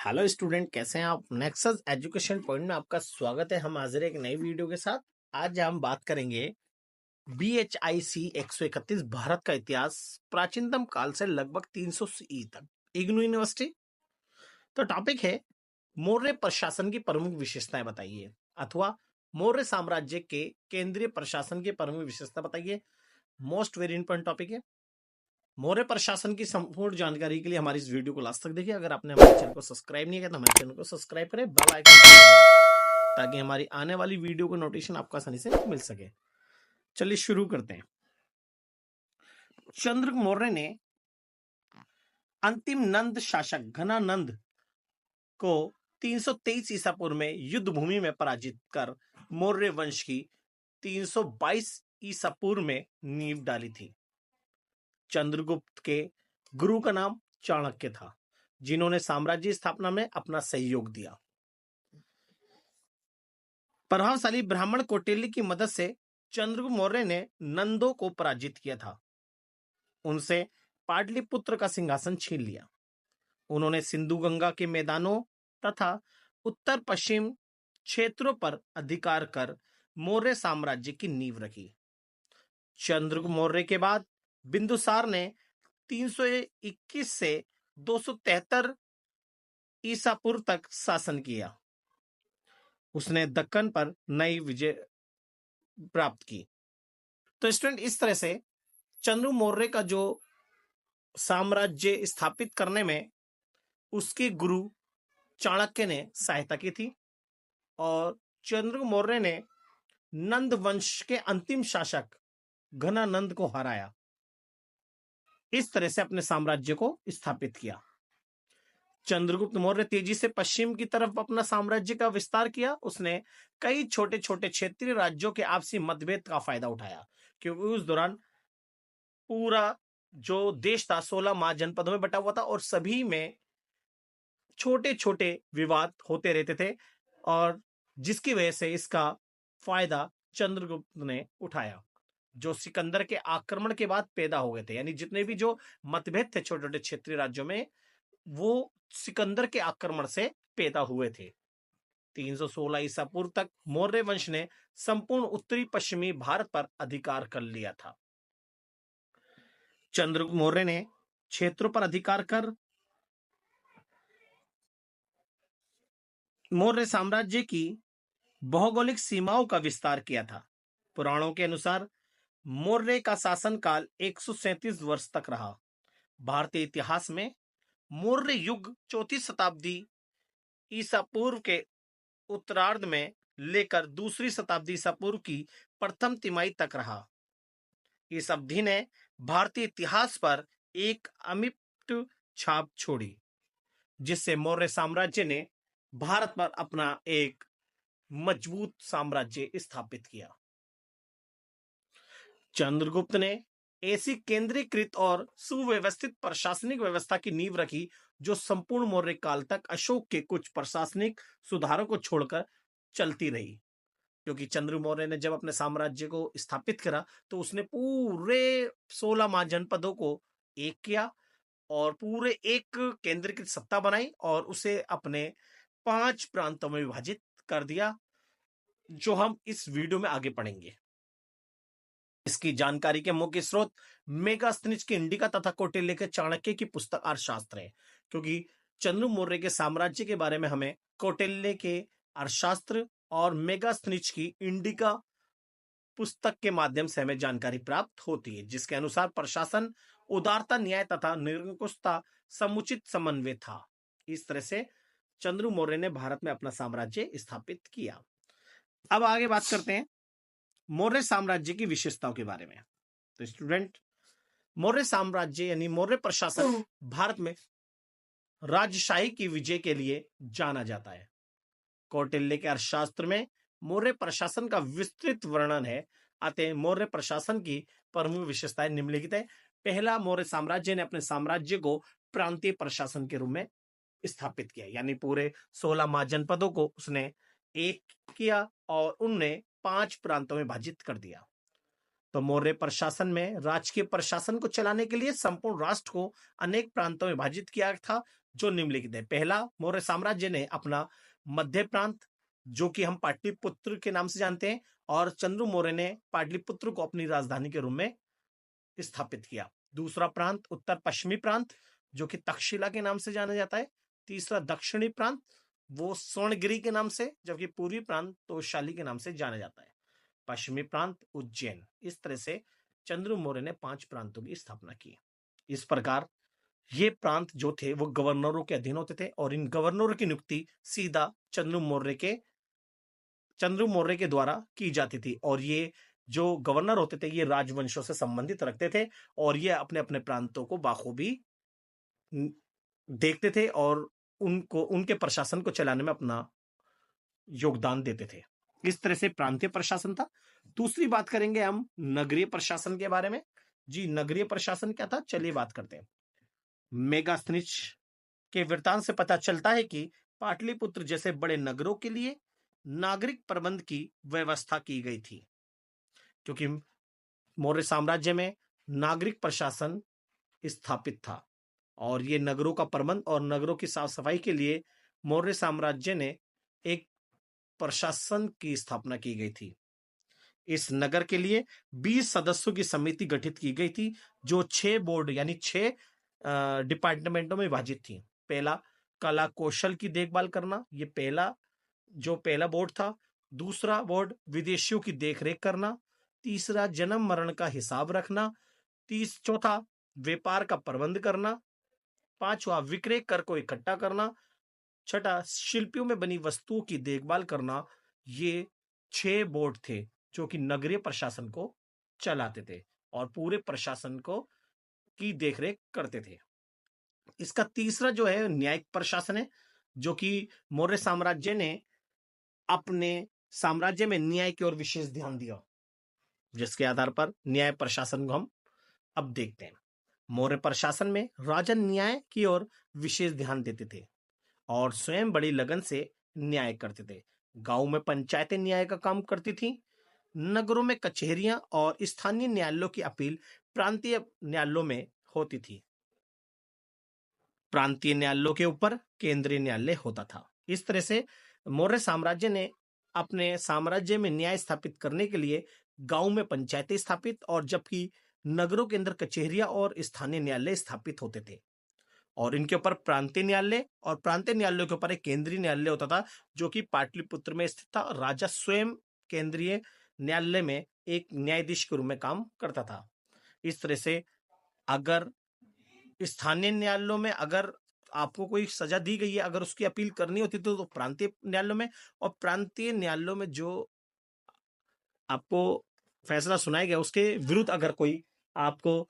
Hello student, कैसे हैं आप। नेक्सस एजुकेशन पॉइंट में आपका स्वागत है। हम हाजिर हैं एक नई वीडियो के साथ। आज हम बात करेंगे BHIC 131 भारत का इतिहास प्राचीनतम काल से लगभग 300 CE तक, इग्नू यूनिवर्सिटी। तो टॉपिक है मौर्य प्रशासन की प्रमुख विशेषताएं बताइए, अथवा मौर्य साम्राज्य के केंद्रीय प्रशासन की प्रमुख विशेषता बताइए। मोस्ट वेरी इंपॉर्टेंट टॉपिक है। मौर्य प्रशासन की संपूर्ण जानकारी के लिए हमारी इस वीडियो को लास्ट तक देखिए। अगर आपने हमारे चैनल को सब्सक्राइब नहीं किया तो हमारे चैनल को सब्सक्राइब करें, बेल आइकन दबाएं, ताकि हमारी आने वाली वीडियो को नोटिफिकेशन आपको आसानी से मिल सके। चलिए शुरू करते हैं। चंद्र मौर्य ने अंतिम नंद शासक घनानंद को 323 ईसा पूर्व में युद्ध भूमि में पराजित कर मौर्य वंश की 322 ईसा पूर्व में नींव डाली थी। चंद्रगुप्त के गुरु का नाम चाणक्य था, जिन्होंने साम्राज्य स्थापना में अपना सहयोग दिया। प्रभावशाली ब्राह्मण कौटिल्य की मदद से चंद्रगुप्त मौर्य ने नंदों को पराजित किया था, उनसे पाटलिपुत्र का सिंहासन छीन लिया। उन्होंने सिंधु गंगा के मैदानों तथा उत्तर पश्चिम क्षेत्रों पर अधिकार कर मौर्य साम्राज्य की नींव रखी। चंद्रगुप्त मौर्य के बाद बिंदुसार ने 321 से 273 ईसा पूर्व तक शासन किया। उसने दक्कन पर नई विजय प्राप्त की। तो स्टूडेंट, इस तरह से चंद्रगुप्त मौर्य का जो साम्राज्य स्थापित करने में उसके गुरु चाणक्य ने सहायता की थी, और चंद्रगुप्त मौर्य ने नंद वंश के अंतिम शासक घनानंद को हराया। इस तरह से अपने साम्राज्य को स्थापित किया। चंद्रगुप्त मौर्य तेजी से पश्चिम की तरफ अपना साम्राज्य का विस्तार किया। उसने कई छोटे छोटे क्षेत्रीय राज्यों के आपसी मतभेद का फायदा उठाया, क्योंकि उस दौरान पूरा जो देश था 16 महाजनपदों में बटा हुआ था, और सभी में छोटे छोटे विवाद होते रहते थे, और जिसकी वजह से इसका फायदा चंद्रगुप्त ने उठाया, जो सिकंदर के आक्रमण के बाद पैदा हो गए थे। यानी जितने भी जो मतभेद थे छोटे छोटे क्षेत्रीय राज्यों में, वो सिकंदर के आक्रमण से पैदा हुए थे। 316 ईसा पूर्व तक मौर्य वंश ने संपूर्ण उत्तरी पश्चिमी भारत पर अधिकार कर लिया था। चंद्रगुप्त मौर्य ने क्षेत्रों पर अधिकार कर मौर्य साम्राज्य की भौगोलिक सीमाओं का विस्तार किया था। पुराणों के अनुसार मौर्य का शासनकाल 137 वर्ष तक रहा। भारतीय इतिहास में मौर्य युग 4वीं शताब्दी ईसा पूर्व के उत्तरार्ध में लेकर 2री शताब्दी ईसा पूर्व की प्रथम तिमाही तक रहा। इस अवधि ने भारतीय इतिहास पर एक अमिट छाप छोड़ी, जिससे मौर्य साम्राज्य ने भारत पर अपना एक मजबूत साम्राज्य स्थापित किया। चंद्रगुप्त ने ऐसी केंद्रीकृत और सुव्यवस्थित प्रशासनिक व्यवस्था की नींव रखी, जो संपूर्ण मौर्य काल तक अशोक के कुछ प्रशासनिक सुधारों को छोड़कर चलती रही। क्योंकि चंद्रगुप्त मौर्य ने जब अपने साम्राज्य को स्थापित करा, तो उसने पूरे 16 महाजनपदों को एक किया और पूरे एक केंद्रीकृत सत्ता बनाई, और उसे अपने 5 प्रांतों में विभाजित कर दिया, जो हम इस वीडियो में आगे पढ़ेंगे। इसकी जानकारी के मुख्य स्रोत मेगास्थनीज की इंडिका तथा कौटिल्य के चाणक्य की पुस्तक अर्थशास्त्र है। क्योंकि चंद्रगुप्त मौर्य के साम्राज्य के बारे में हमें कौटिल्य के अर्थशास्त्र और मेगास्थनीज की इंडिका पुस्तक के माध्यम से हमें जानकारी प्राप्त होती है, जिसके अनुसार प्रशासन, उदारता, न्याय तथा निरंकुशता समुचित समन्वय था। इस तरह से चंद्रगुप्त मौर्य ने भारत में अपना साम्राज्य स्थापित किया। अब आगे बात करते हैं मौर्य साम्राज्य की विशेषताओं के बारे में। तो स्टूडेंट, मौर्य साम्राज्य यानी मौर्य प्रशासन भारत में राजशाही की विजय के लिए जाना जाता है। कौटिल्य के अर्थशास्त्र में मौर्य प्रशासन का विस्तृत वर्णन है। अतः मौर्य प्रशासन की प्रमुख विशेषताएं निम्नलिखित है। पहला, मौर्य साम्राज्य ने अपने साम्राज्य को प्रांतीय प्रशासन के रूप में स्थापित किया, यानी पूरे 16 महाजनपदों को उसने एक किया और उनने 5 प्रांतों में विभाजित कर दिया। तो मौर्य प्रशासन में राजकीय प्रशासन को चलाने के लिए संपूर्ण राष्ट्र को अनेक प्रांतों में विभाजित किया था, जो निम्नलिखित है। पहला, मौर्य साम्राज्य ने अपना मध्य प्रांत, जो कि हम पाटलिपुत्र के नाम से जानते हैं, और चंद्र मौर्य ने पाटलिपुत्र को अपनी राजधानी के रूप में स्थापित किया। दूसरा प्रांत उत्तर पश्चिमी प्रांत, जो कि तक्षशिला के नाम से जाना जाता है। तीसरा दक्षिणी प्रांत, वो स्वर्णगिरी के नाम से, जबकि पूर्वी प्रांत तोषशाली के नाम से जाना जाता है। पश्चिमी प्रांत उज्जैन। इस तरह से चंद्र मौर्य ने 5 प्रांतों की स्थापना की। इस प्रकार ये प्रांत जो थे वो गवर्नरों के अधीन होते थे, और इन गवर्नरों की नियुक्ति सीधा चंद्र मौर्य के द्वारा की जाती थी। और ये जो गवर्नर होते थे ये राजवंशों से संबंधित रखते थे, और ये अपने अपने प्रांतों को बाखूबी देखते थे और उनके प्रशासन को चलाने में अपना योगदान देते थे। इस तरह से प्रांतीय प्रशासन था। दूसरी बात करेंगे हम नगरीय प्रशासन के बारे में। जी, नगरीय प्रशासन क्या था, चलिए बात करते हैं। मेगास्थनीज के वृत्तांत से पता चलता है कि पाटलिपुत्र जैसे बड़े नगरों के लिए नागरिक प्रबंध की व्यवस्था की गई थी, क्योंकि मौर्य साम्राज्य में नागरिक प्रशासन स्थापित था, और ये नगरों का प्रबंध और नगरों की साफ सफाई के लिए मौर्य साम्राज्य ने एक प्रशासन की स्थापना की गई थी। इस नगर के लिए 20 सदस्यों की समिति गठित की गई थी, जो 6 बोर्ड यानी 6 डिपार्टमेंटों में विभाजित थी। पहला, कला कौशल की देखभाल करना, ये पहला बोर्ड था। दूसरा बोर्ड, विदेशियों की देखरेख करना। तीसरा, जन्म मरण का हिसाब रखना। चौथा, व्यापार का प्रबंध करना। पांचवा, विक्रय कर को इकट्ठा करना। छठा, शिल्पियों में बनी वस्तुओं की देखभाल करना। ये 6 बोर्ड थे जो कि नगरीय प्रशासन को चलाते थे और पूरे प्रशासन को की देखरेख करते थे। इसका तीसरा जो है न्यायिक प्रशासन है, जो कि मौर्य साम्राज्य ने अपने साम्राज्य में न्याय की ओर विशेष ध्यान दिया, जिसके आधार पर न्याय प्रशासन को हम अब देखते हैं। मौर्य प्रशासन में राजा न्याय की ओर विशेष ध्यान देते थे और स्वयं बड़ी लगन से न्याय करते थे। गांव में पंचायतें न्याय का काम करती थी। नगरों में कचहरियां और स्थानीय न्यायालयों की अपील प्रांतीय न्यायालयों में होती थी। प्रांतीय न्यायालयों के ऊपर केंद्रीय न्यायालय होता था। इस तरह से मौर्य साम्राज्य ने अपने साम्राज्य में न्याय स्थापित करने के लिए गांव में पंचायतें स्थापित, और जबकि नगरों के अंदर कचहरियां और स्थानीय न्यायालय स्थापित होते थे, और इनके ऊपर प्रांतीय न्यायालय, और प्रांतीय न्यायालयों के ऊपर एक केंद्रीय न्यायालय होता था जो कि पाटलिपुत्र में स्थित था। राजा स्वयं केंद्रीय न्यायालय में एक न्यायाधीश के रूप में काम करता था। इस तरह से अगर स्थानीय न्यायालयों में अगर आपको कोई सजा दी गई है, अगर उसकी अपील करनी होती तो प्रांतीय न्यायालयों में, और प्रांतीय न्यायालयों में जो आपको फैसला सुनाया गया उसके विरुद्ध अगर कोई आपको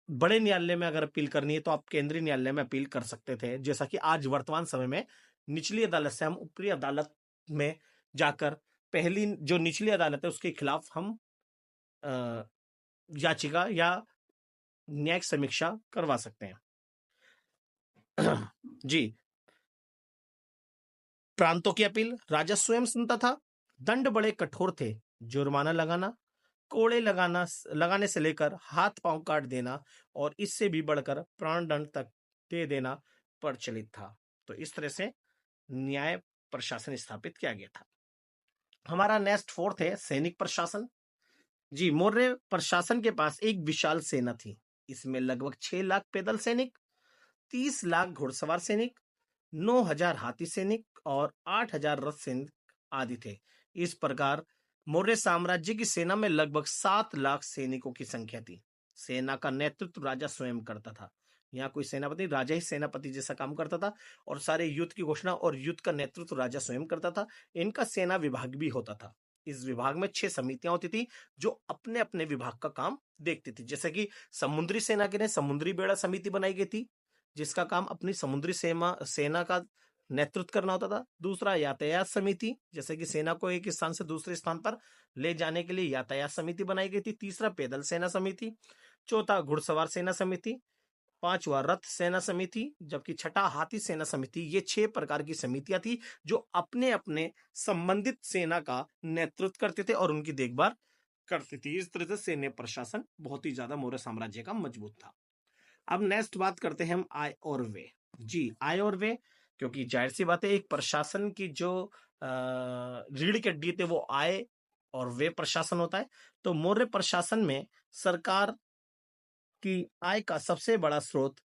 बड़े न्यायालय में अगर अपील करनी है तो आप केंद्रीय न्यायालय में अपील कर सकते थे। जैसा कि आज वर्तमान समय में निचली अदालत से हम ऊपरी अदालत में जाकर पहली जो निचली अदालत है उसके खिलाफ हम याचिका या न्यायिक समीक्षा करवा सकते हैं। जी, प्रांतों की अपील राजा स्वयं सुनता था। दंड बड़े कठोर थे। जुर्माना लगाना, कोड़े लगाने से लेकर हाथ पांव काट देना, और इससे भी बढ़कर प्राण दंड तक दे देना प्रचलित था। तो इस तरह से न्याय प्रशासन स्थापित किया गया था। हमारा नेक्स्ट फोर्थ है सैनिक प्रशासन। जी, मौर्य प्रशासन के पास एक विशाल सेना थी। इसमें लगभग 6 लाख पैदल सैनिक, 30 लाख घुड़सवार सैनिक, 9,000 हाथी सैनिक और 8,000 रथ सैनिक आदि थे। इस प्रकार मौर्य साम्राज्य की सेना में लगभग 7 लाख सैनिकों की संख्या थी। सेना का नेतृत्व राजा स्वयं करता था। यहाँ कोई सेनापति, राजा ही सेनापति जैसा काम करता था, और सारे युद्ध की घोषणा और युद्ध का नेतृत्व राजा स्वयं करता था। इनका सेना विभाग भी होता था। इस विभाग में 6 समितियां होती थी जो अपने अपने विभाग का काम देखती थी। जैसे कि समुद्री सेना के लिए समुद्री बेड़ा समिति बनाई गई थी, जिसका काम अपनी समुद्री सेना का नेतृत्व करना होता था। दूसरा, यातायात समिति, जैसे कि सेना को एक स्थान से दूसरे स्थान पर ले जाने के लिए यातायात समिति बनाई गई थी। तीसरा, पैदल सेना समिति। चौथा, घुड़सवार सेना समिति। पांचवा, रथ सेना समिति, जबकि छठा, हाथी सेना समिति। ये 6 प्रकार की समितियां थी जो अपने अपने संबंधित सेना का नेतृत्व करते थे और उनकी देखभाल करती थी। इस तरह से सैन्य प्रशासन बहुत ही ज्यादा मौर्य साम्राज्य का मजबूत था। अब नेक्स्ट बात करते हैं हम आय और व्यय। जी, आय और व्यय, क्योंकि जाहिर सी बात है एक प्रशासन की जो रीढ़ की हड्डी थे वो आय और व्यय प्रशासन होता है। तो मौर्य प्रशासन में सरकार की आय का सबसे बड़ा स्रोत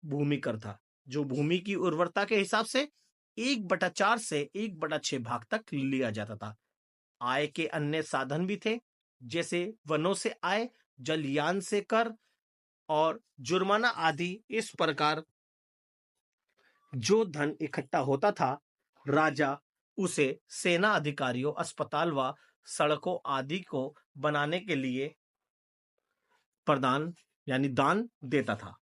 भूमि कर था, जो भूमि की उर्वरता के हिसाब से 1/4 से 1/6 भाग तक लिया जाता था। आय के अन्य साधन भी थे, जैसे वनों से आय, जलयान से कर और जुर्माना आदि। इस प्रकार जो धन इकट्ठा होता था, राजा उसे सेना अधिकारियों, अस्पताल व सड़कों आदि को बनाने के लिए प्रदान यानी दान देता था।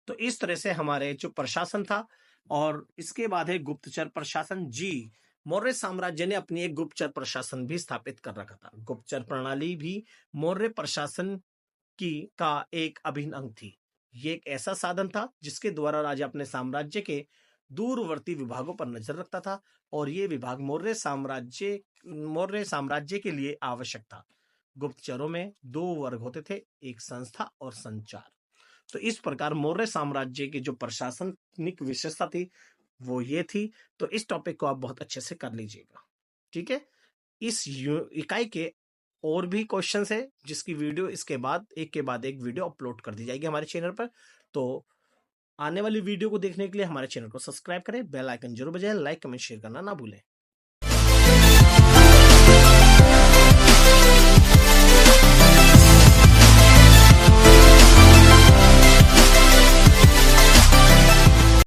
तो इस तरह से हमारे जो प्रशासन था। और इसके बाद है गुप्तचर प्रशासन। जी, मौर्य साम्राज्य ने अपनी एक गुप्तचर प्रशासन भी स्थापित कर रखा था। गुप्तचर प्रणाली भी मौर्य प्रशासन की का एक अभिन्न अंग थी। ये एक ऐसा साधन था जिसके द्वारा राजा अपने साम्राज्य के दूरवर्ती विभागों पर नजर रखता था, और ये विभाग मौर्य साम्राज्य के लिए आवश्यक था। गुप्तचरों में दो वर्ग होते थे, एक संस्था और संचार। तो इस प्रकार मौर्य साम्राज्य की जो प्रशासनिक विशेषता थी वो ये थी। तो इस टॉपिक को आप बहुत अच्छे से कर लीजिएगा, ठीक है। इस इकाई के और भी क्वेश्चंस है, जिसकी वीडियो इसके बाद एक के बाद एक वीडियो अपलोड कर दी जाएगी हमारे चैनल पर। तो आने वाली वीडियो को देखने के लिए हमारे चैनल को सब्सक्राइब करें, बेल आइकन जरूर बजाएं, लाइक कमेंट शेयर करना ना भूलें।